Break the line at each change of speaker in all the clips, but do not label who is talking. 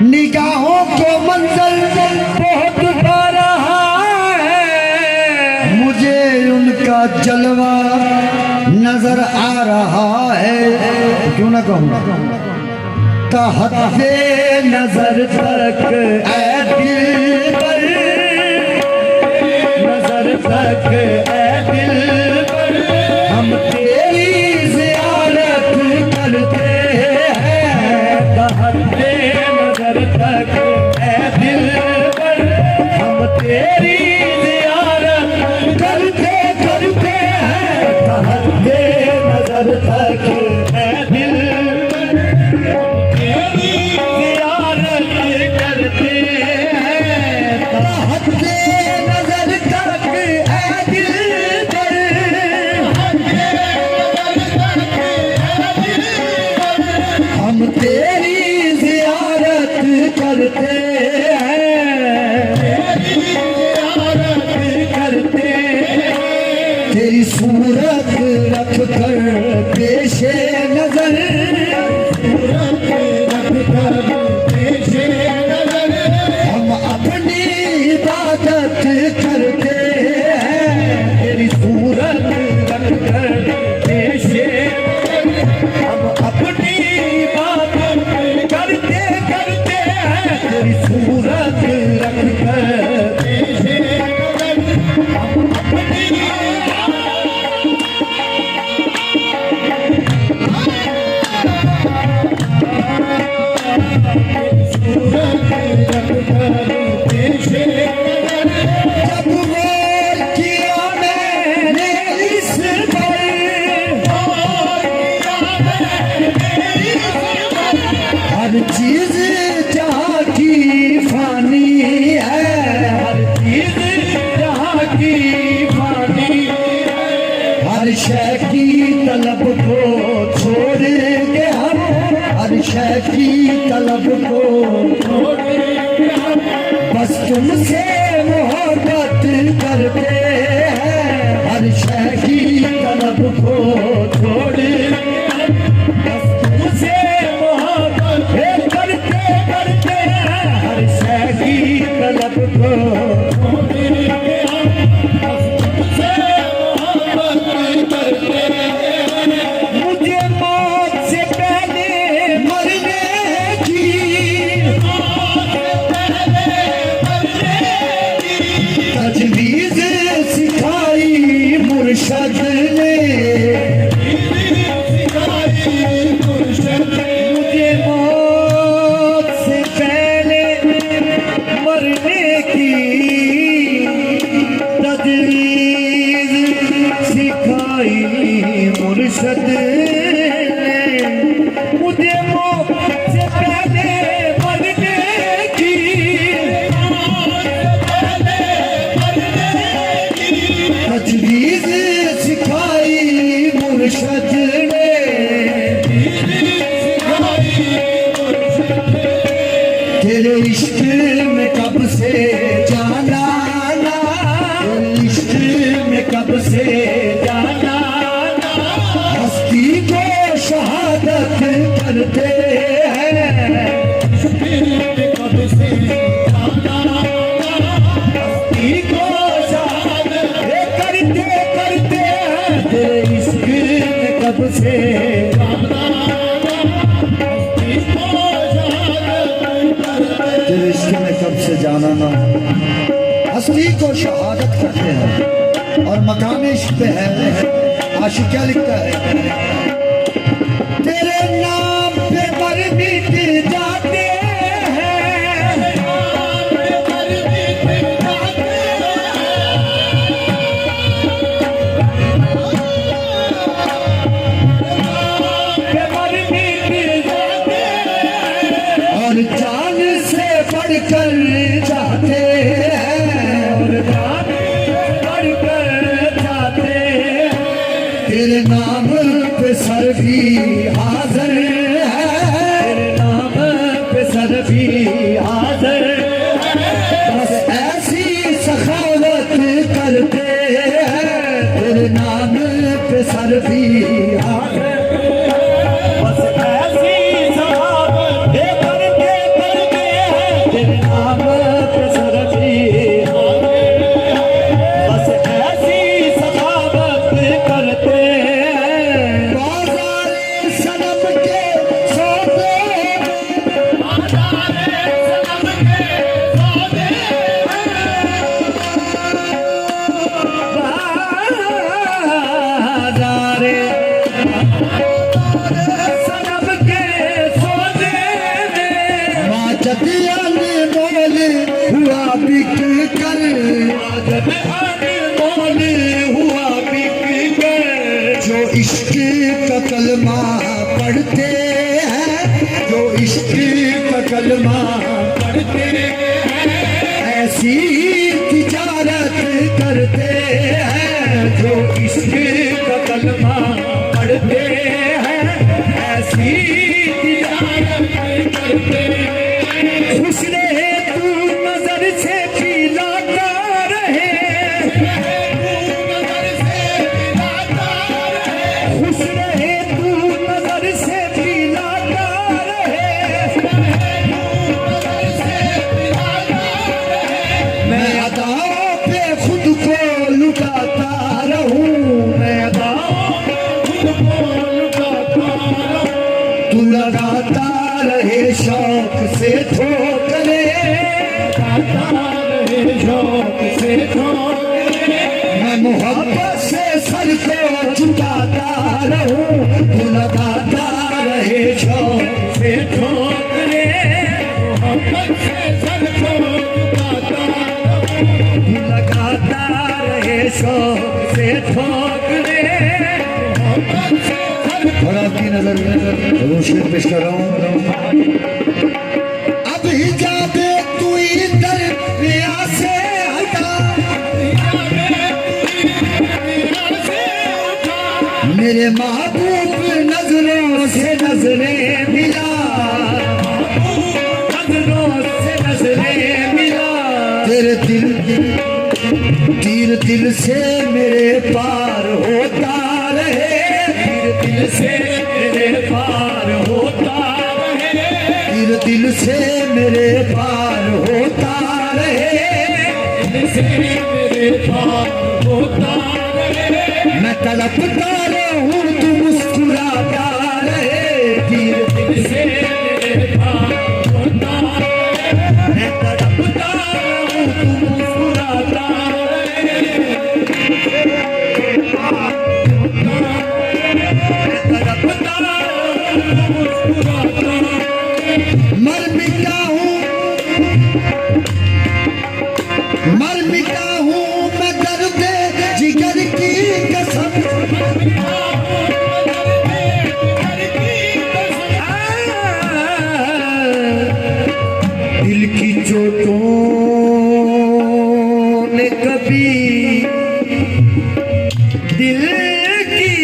निगाहों को मंजिल बहुत पा रहा है, मुझे उनका जलवा नजर आ रहा है। क्यों ना कहूँ हद्दे नजर तक ऐ दिल पर, नजर तक ऐ दिल पर हम तेरी ज़ियारत करते हैं। हद्दे नजर तक ऐ दिल पर हम तेरी ज़ियारत करते करते हैं। हद्दे नजर तक ऐ दिल तेरी सूरत रख कर पेशे नजर, रख कर पेशे नजर हम अपनी इबादत करते हैं। तेरी सूरत रख कर पेशे हम अपनी इबादत करते करते हैं। तेरी सूरत रख कर पेशे हम अपनी हर चीज जहाँ की फानी है, हर चीज जहाँ की फानी है। हर शय की तलब को छोड़ेंगे हम, हर शय की तलब को छोड़ेंगे हम। बस तुमसे मोहब्बत करते हैं, हर शय की तलब को छोड़ेंगे हम। बस तुमसे तलब को मुझे मौत से पहले मरने की तजवीज़ सिखाई मुर्शद ने, मुझे मौत से पहले मरने की तजवीज़ सिखाई मुर्शद ने। मुझे मौत से पहले मरने की तजवीज़ सिखाई मुर्शद ने। तेरे इश्क में कब से जाना ना, तेरे इश्क में कब से जाना ना, हस्ती को शहादत करते हैं। इश्क में कब से जाना ना, हस्ती को शहादत करते करते हैं। तेरे इश्क में कब से जाना, तेरे इश्क में कब से जाना ना, हस्ती को शहादत करते हैं। और मकाम इश्क पे है आशिक क्या लिखता है, तेरे नाम पे मर मिट जाते हैं, और जान से बढ़कर जाते हैं, और जान बढ़कर जाते हैं। तेरे नाम पे सर भी हाजिर है, तेरे नाम पे सर भी हाजिर है। बस ऐसी सखावत करते हैं, तेरे नाम पे सर भी हाजिर है। बस ऐसी सखावत करते करते
जब अनमोल हुआ बिक गए।
जो इश्क का कलमा पढ़ते हैं, जो इश्क का कलमा
पढ़ते हैं,
ऐसी तिजारत करते हैं।
जो इश्क का कलमा पढ़ते हैं, ऐसी तिजारत करते हैं।
खुश रहे तू नजर से पिलाता रहे, खुश रहे तू नजर से पिलाता रहे। मैं अदाओं पे खुद को लुटाता रहूं, मैं अदाओं
खुद को लुटाता रहूं।
तू लगाता रहे शौक से ठोकरे,
लगाता रहे शौक से ठोकरे।
मैं मोहब्बत से सर को झुकाता रहूं। तू लगाता रहे शौक
से ठोकरे, मोहब्बत से सर को झुकाता रहूं।
तू लगाता रहे शौक से ठोकरे।
मोहब्बत से सर को।
और आपकी नजर में रोशनी पेश कर रहा हूं। अब हिजाब तू इधर रिया से हटा, मेरे महबूब नजरों से नजरें मिला,
नजरों से नजरें मिला।
तेरे दिल तीर दिल से मेरे पार होता रहे,
तीर दिल से मेरे पार होता रहे।
तीर दिल से मेरे पार होता रहे।
दिल से मेरे पार होता रहे।
मैं तड़पता रहूं तू मुस्कुराता रहे, तीर
दिल से मेरे पार होता रहे।
मैं तड़पता रहूं तू मुस्कुराता रहे। मैं तड़पता
मुस्कुराता रहे।
मर मिटा हूँ, मर मिटा हूँ मैं दर्द जिगर की कसम। दिल की चोटों ने कभी दिल की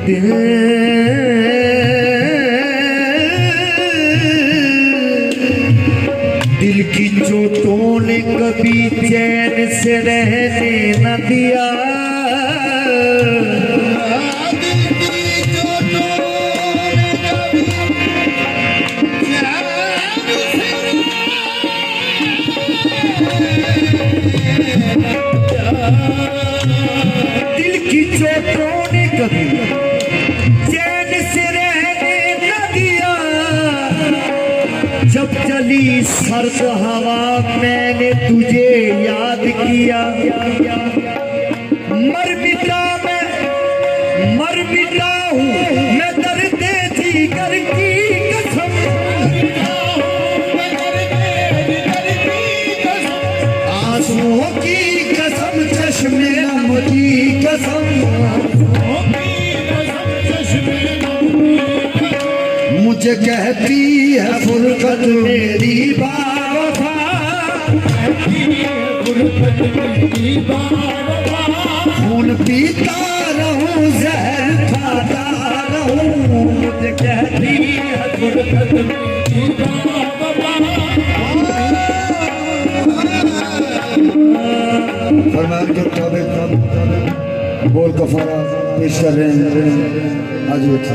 दिल दिल की चोटों ने कभी चैन से रहने न दिया। दिल की चोटों ने कभी चैन से रहने न दिया। जब चली सर्द हवा मैंने तुझे याद किया। मर मिटा हूँ मैं दर्द जिगर की कसम। आंसुओं की कसम, चश्मे नम की कसम। मुझे कहती है फुरकत मेरी बावफा, खून पीता रहूं जहर खाता रहूं। मुझे कहती है फुरकत मेरी बावफा। फरमान के मुताबिक बोल कफारा पेश कर रहे हैं। आज उठा